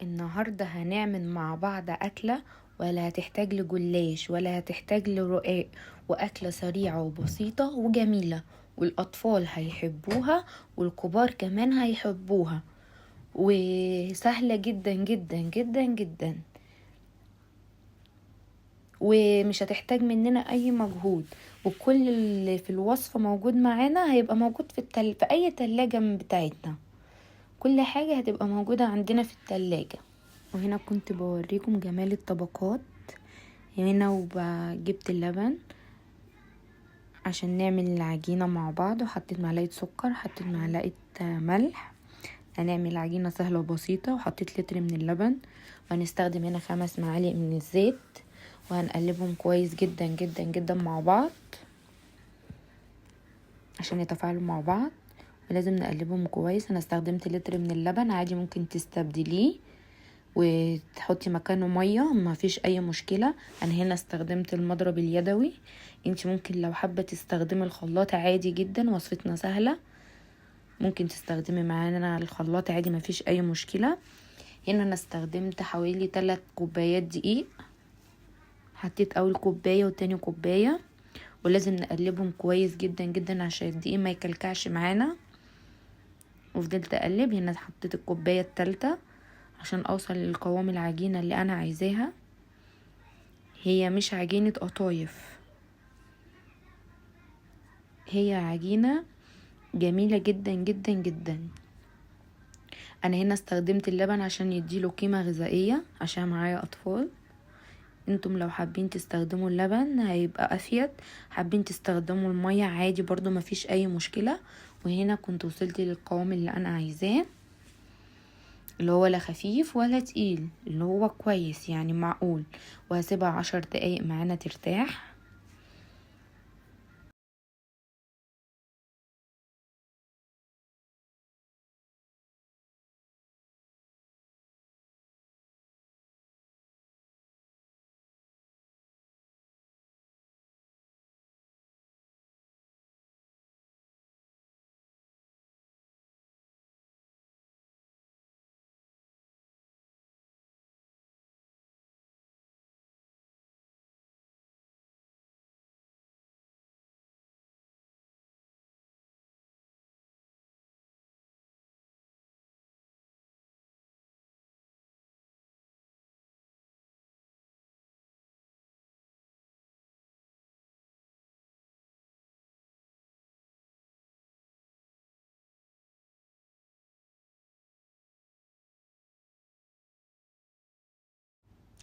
النهاردة هنعمل مع بعض أكلة ولا هتحتاج لجلاش ولا هتحتاج لرقاق، وأكلة سريعة وبسيطة وجميلة، والأطفال هيحبوها والكبار كمان هيحبوها، وسهلة جدا جدا جدا جدا، ومش هتحتاج مننا أي مجهود. وكل اللي في الوصفة موجود معانا هيبقى موجود في أي تلاجة من بتاعتنا. كل حاجة هتبقى موجودة عندنا في التلاجة. وهنا كنت بوريكم جمال الطبقات. هنا وجبت اللبن عشان نعمل العجينة مع بعض، وحطيت معلقة سكر، حطيت معلقة ملح. هنعمل عجينة سهلة وبسيطة، وحطيت لتر من اللبن، وهنستخدم هنا 5 معالق من الزيت، وهنقلبهم كويس جدا جدا جدا مع بعض عشان يتفاعلوا مع بعض، ولازم نقلبهم كويس. انا استخدمت لتر من اللبن، عادي ممكن تستبدليه وتحطي مكانه ميه، ما فيش اي مشكله. انا هنا استخدمت المضرب اليدوي، انت ممكن لو حابه تستخدمي الخلاط عادي جدا، وصفتنا سهله، ممكن تستخدمي معانا الخلاط عادي، ما فيش اي مشكله. هنا انا استخدمت حوالي 3 كوبايات دقيق، حطيت اول كوبايه وتاني كوبايه، ولازم نقلبهم كويس جدا جدا عشان الدقيق ما يكلكعش معانا. وفضلت اقلب. هنا حطيت الكوبايه الثالثه عشان اوصل للقوام العجينه اللي انا عايزاها. هي مش عجينه قطايف، هي عجينه جميله جدا جدا جدا. انا هنا استخدمت اللبن عشان يديله قيمه غذائيه عشان معايا اطفال. انتم لو حابين تستخدموا اللبن هيبقى افيد، حابين تستخدموا المية عادي برضو مفيش اي مشكلة. وهنا كنت وصلت للقوام اللي انا عايزاه، اللي هو لا خفيف ولا تقيل، اللي هو كويس يعني معقول. وهسيبها 10 دقايق معانا ترتاح.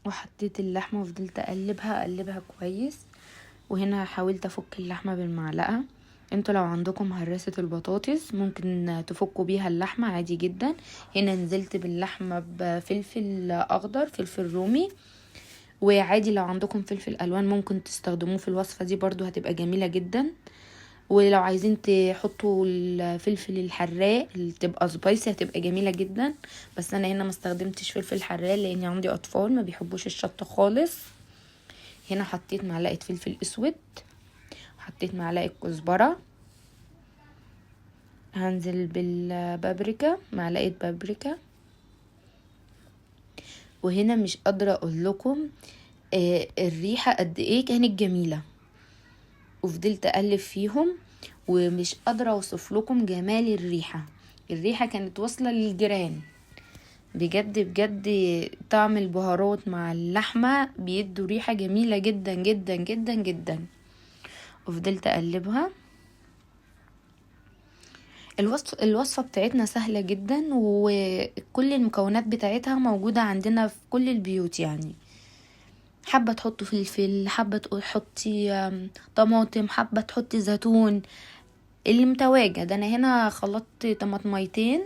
وحطيت اللحمة وفضلت اقلبها كويس. وهنا حاولت افك اللحمة بالمعلقة. انتوا لو عندكم هراسة البطاطس ممكن تفكوا بيها اللحمة عادي جدا. هنا نزلت باللحمة بفلفل اخضر، فلفل رومي، وعادي لو عندكم فلفل الوان ممكن تستخدموه في الوصفة دي برضو هتبقى جميلة جدا. ولو عايزين تحطوا الفلفل الحراق اللي تبقى سبايسي هتبقى جميلة جدا، بس انا هنا ما استخدمتش فلفل حراق لان عندي اطفال ما بيحبوش الشطة خالص. هنا حطيت معلقة فلفل اسود، حطيت معلقة كزبرة، هنزل بالبابريكا، معلقة بابريكا. وهنا مش قادرة اقول لكم الريحة قد ايه كانت جميلة. وفضلت اقلب فيهم، ومش قادرة اوصف لكم جمال الريحة. الريحة كانت واصلة للجيران بجد بجد. طعم البهارات مع اللحمة بيدوا ريحة جميلة جدا جدا جدا جدا. وفضلت اقلبها. الوصفة بتاعتنا سهلة جدا، وكل المكونات بتاعتها موجودة عندنا في كل البيوت. يعني حابة تحطوا فلفل، حابة تحطي طماطم، حابة تحطي زيتون، اللي متواجد. انا هنا خلطت طماطميتين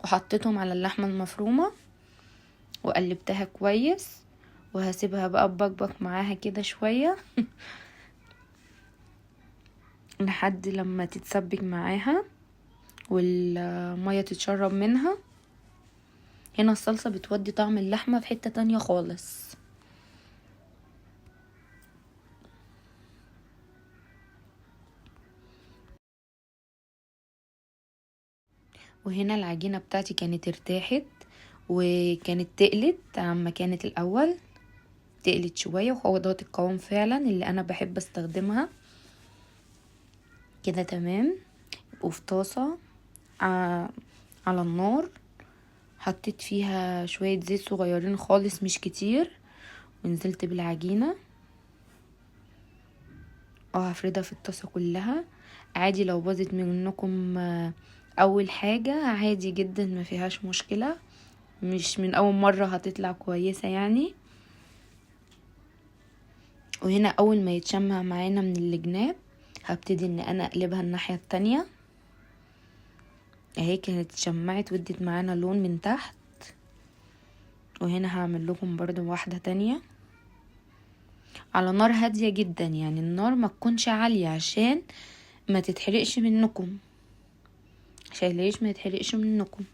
وحطيتهم على اللحمة المفرومة وقلبتها كويس، وهسيبها بقى تبقبق معاها كده شوية لحد لما تتسبك معاها والمية تتشرب منها. هنا الصلصة بتودي طعم اللحمة في حتة تانية خالص. وهنا العجينة بتاعتي كانت ارتاحت، وكانت تقلت عما كانت الاول، تقلت شوية، وهو دوت القوام فعلا اللي انا بحب استخدمها كده. تمام. وفي طاسة على النار حطيت فيها شوية زيت صغيرين خالص مش كتير، ونزلت بالعجينة وهفردها في الطاسة كلها. عادي لو باظت منكم اول حاجة عادي جدا، ما فيهاش مشكلة، مش من اول مرة هتطلع كويسة يعني. وهنا اول ما يتشمع معانا من الجناب هبتدي ان انا اقلبها الناحية التانية اهي. كانت اتشمعت ودت معانا لون من تحت. وهنا هعمل لكم برضو واحدة تانية على نار هادية جدا، يعني النار ما تكونش عالية عشان ما تتحرقش منكم، عشان العيش ما يتحرقش منكم.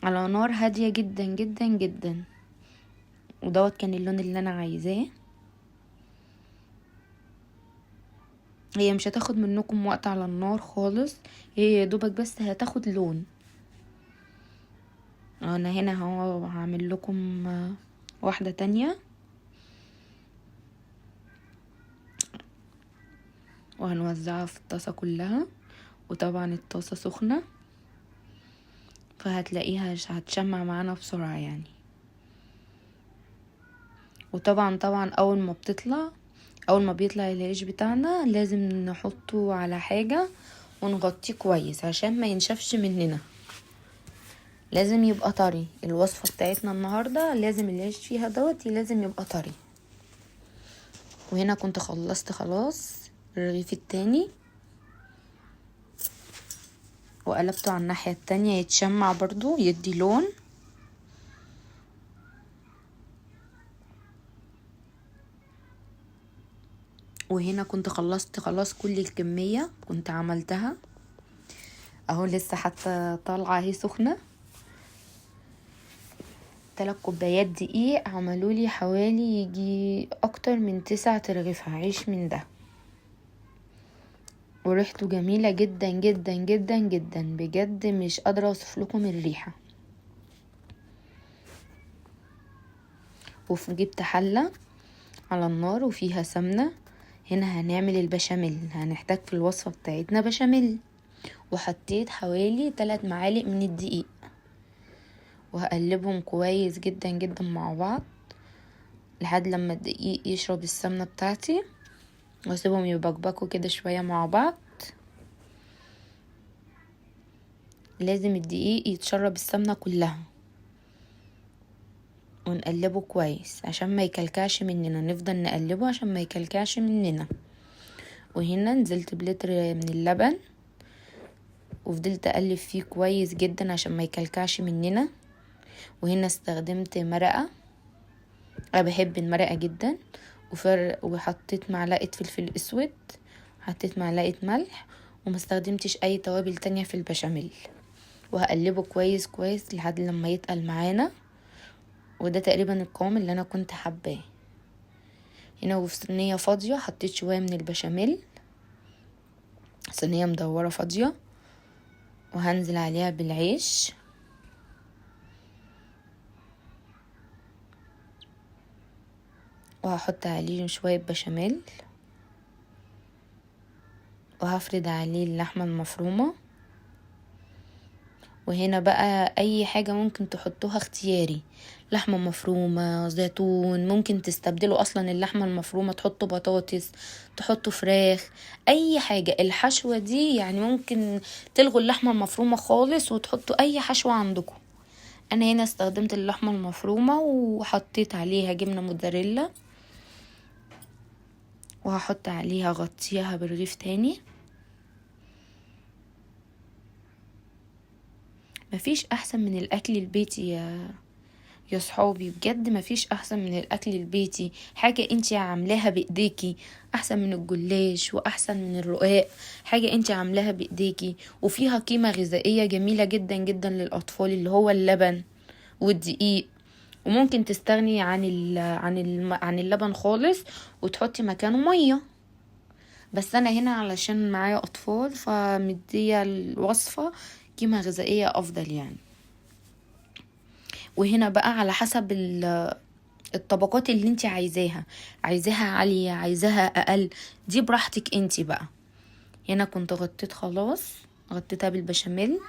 على نار هادية جدا جدا جدا. ودوت كان اللون اللي انا عايزاه. هي مش هتاخد منكم وقت على النار خالص، هي يا دوبك بس هتاخد لون. انا هنا اهو هعمل لكم واحدة تانية، وهنوزعها في الطاسة كلها. وطبعا الطاسة سخنة فهتلاقيها هتشمع معانا بسرعة يعني. وطبعا اول ما بيطلع العيش بتاعنا لازم نحطه على حاجة ونغطيه كويس عشان ما ينشفش مننا، لازم يبقى طري. الوصفة بتاعتنا النهاردة لازم العيش فيها دوت لازم يبقى طري. وهنا كنت خلصت خلاص الرغيف التاني وقلبته على الناحية التانية يتشمع برضو يدي لون. وهنا كنت خلصت خلاص كل الكمية كنت عملتها اهو، لسه حتى طالعة اهي سخنة. 3 كوبايات دقيق عملولي حوالي يجي اكتر من 9 ترغيفة عيش من ده. وريحته جميلة جدا جدا جدا جدا بجد، مش قادرة اوصف لكم الريحة. وجبت حلة على النار وفيها سمنة. هنا هنعمل البشاميل، هنحتاج في الوصفة بتاعتنا بشاميل. وحطيت حوالي 3 معالق من الدقيق وهقلبهم كويس جدا جدا مع بعض لحد لما الدقيق يشرب السمنة بتاعتي، واسيبهم يبقبقوا كده شوية مع بعض. لازم الدقيق يتشرب السمنة كلها ونقلبه كويس عشان ما يكلكعش مننا، نفضل نقلبه عشان ما يكلكعش مننا. وهنا نزلت بلتر من اللبن وفضلت اقلب فيه كويس جدا عشان ما يكلكعش مننا. وهنا استخدمت مرقة، انا بحب المرقة جدا. وحطيت معلقة فلفل اسود، حطيت معلقة ملح، وما استخدمتش اي توابل تانية في البشاميل. وهقلبه كويس كويس لحد لما يتقل معانا. وده تقريبا القوام اللي انا كنت حباه. هنا وفي صينية فاضية حطيت شوية من البشاميل، صينية مدورة فاضية، وهنزل عليها بالعيش. وهحط عليه شوية بشاميل، وهفرد عليه اللحمة المفرومة. وهنا بقى اي حاجة ممكن تحطوها اختياري، لحمة مفرومة، زيتون، ممكن تستبدلوا اصلا اللحمة المفرومة تحطوا بطاطس، تحطوا فراخ، اي حاجة. الحشوة دي يعني ممكن تلغوا اللحمة المفرومة خالص وتحطوا اي حشوة عندكم. انا هنا استخدمت اللحمة المفرومة وحطيت عليها جبنة موتزاريلا، وهحط عليها غطيها برغيف تاني. مفيش احسن من الاكل البيتي يا صحابي، بجد مفيش احسن من الاكل البيتي. حاجة انتي عاملاها بايديكي احسن من الجلاش واحسن من الرقاق. حاجة انتي عاملاها بايديكي وفيها قيمة غذائية جميلة جدا جدا للاطفال، اللي هو اللبن والدقيق. وممكن تستغني عن اللبن خالص وتحطي مكانه مية. بس انا هنا علشان معايا اطفال فمدية الوصفة قيمة غذائية افضل يعني. وهنا بقى على حسب الطبقات اللي انت عايزاها عالية عايزاها اقل، دي براحتك انت بقى. هنا كنت غطيت خلاص، غطيتها بالبشاميل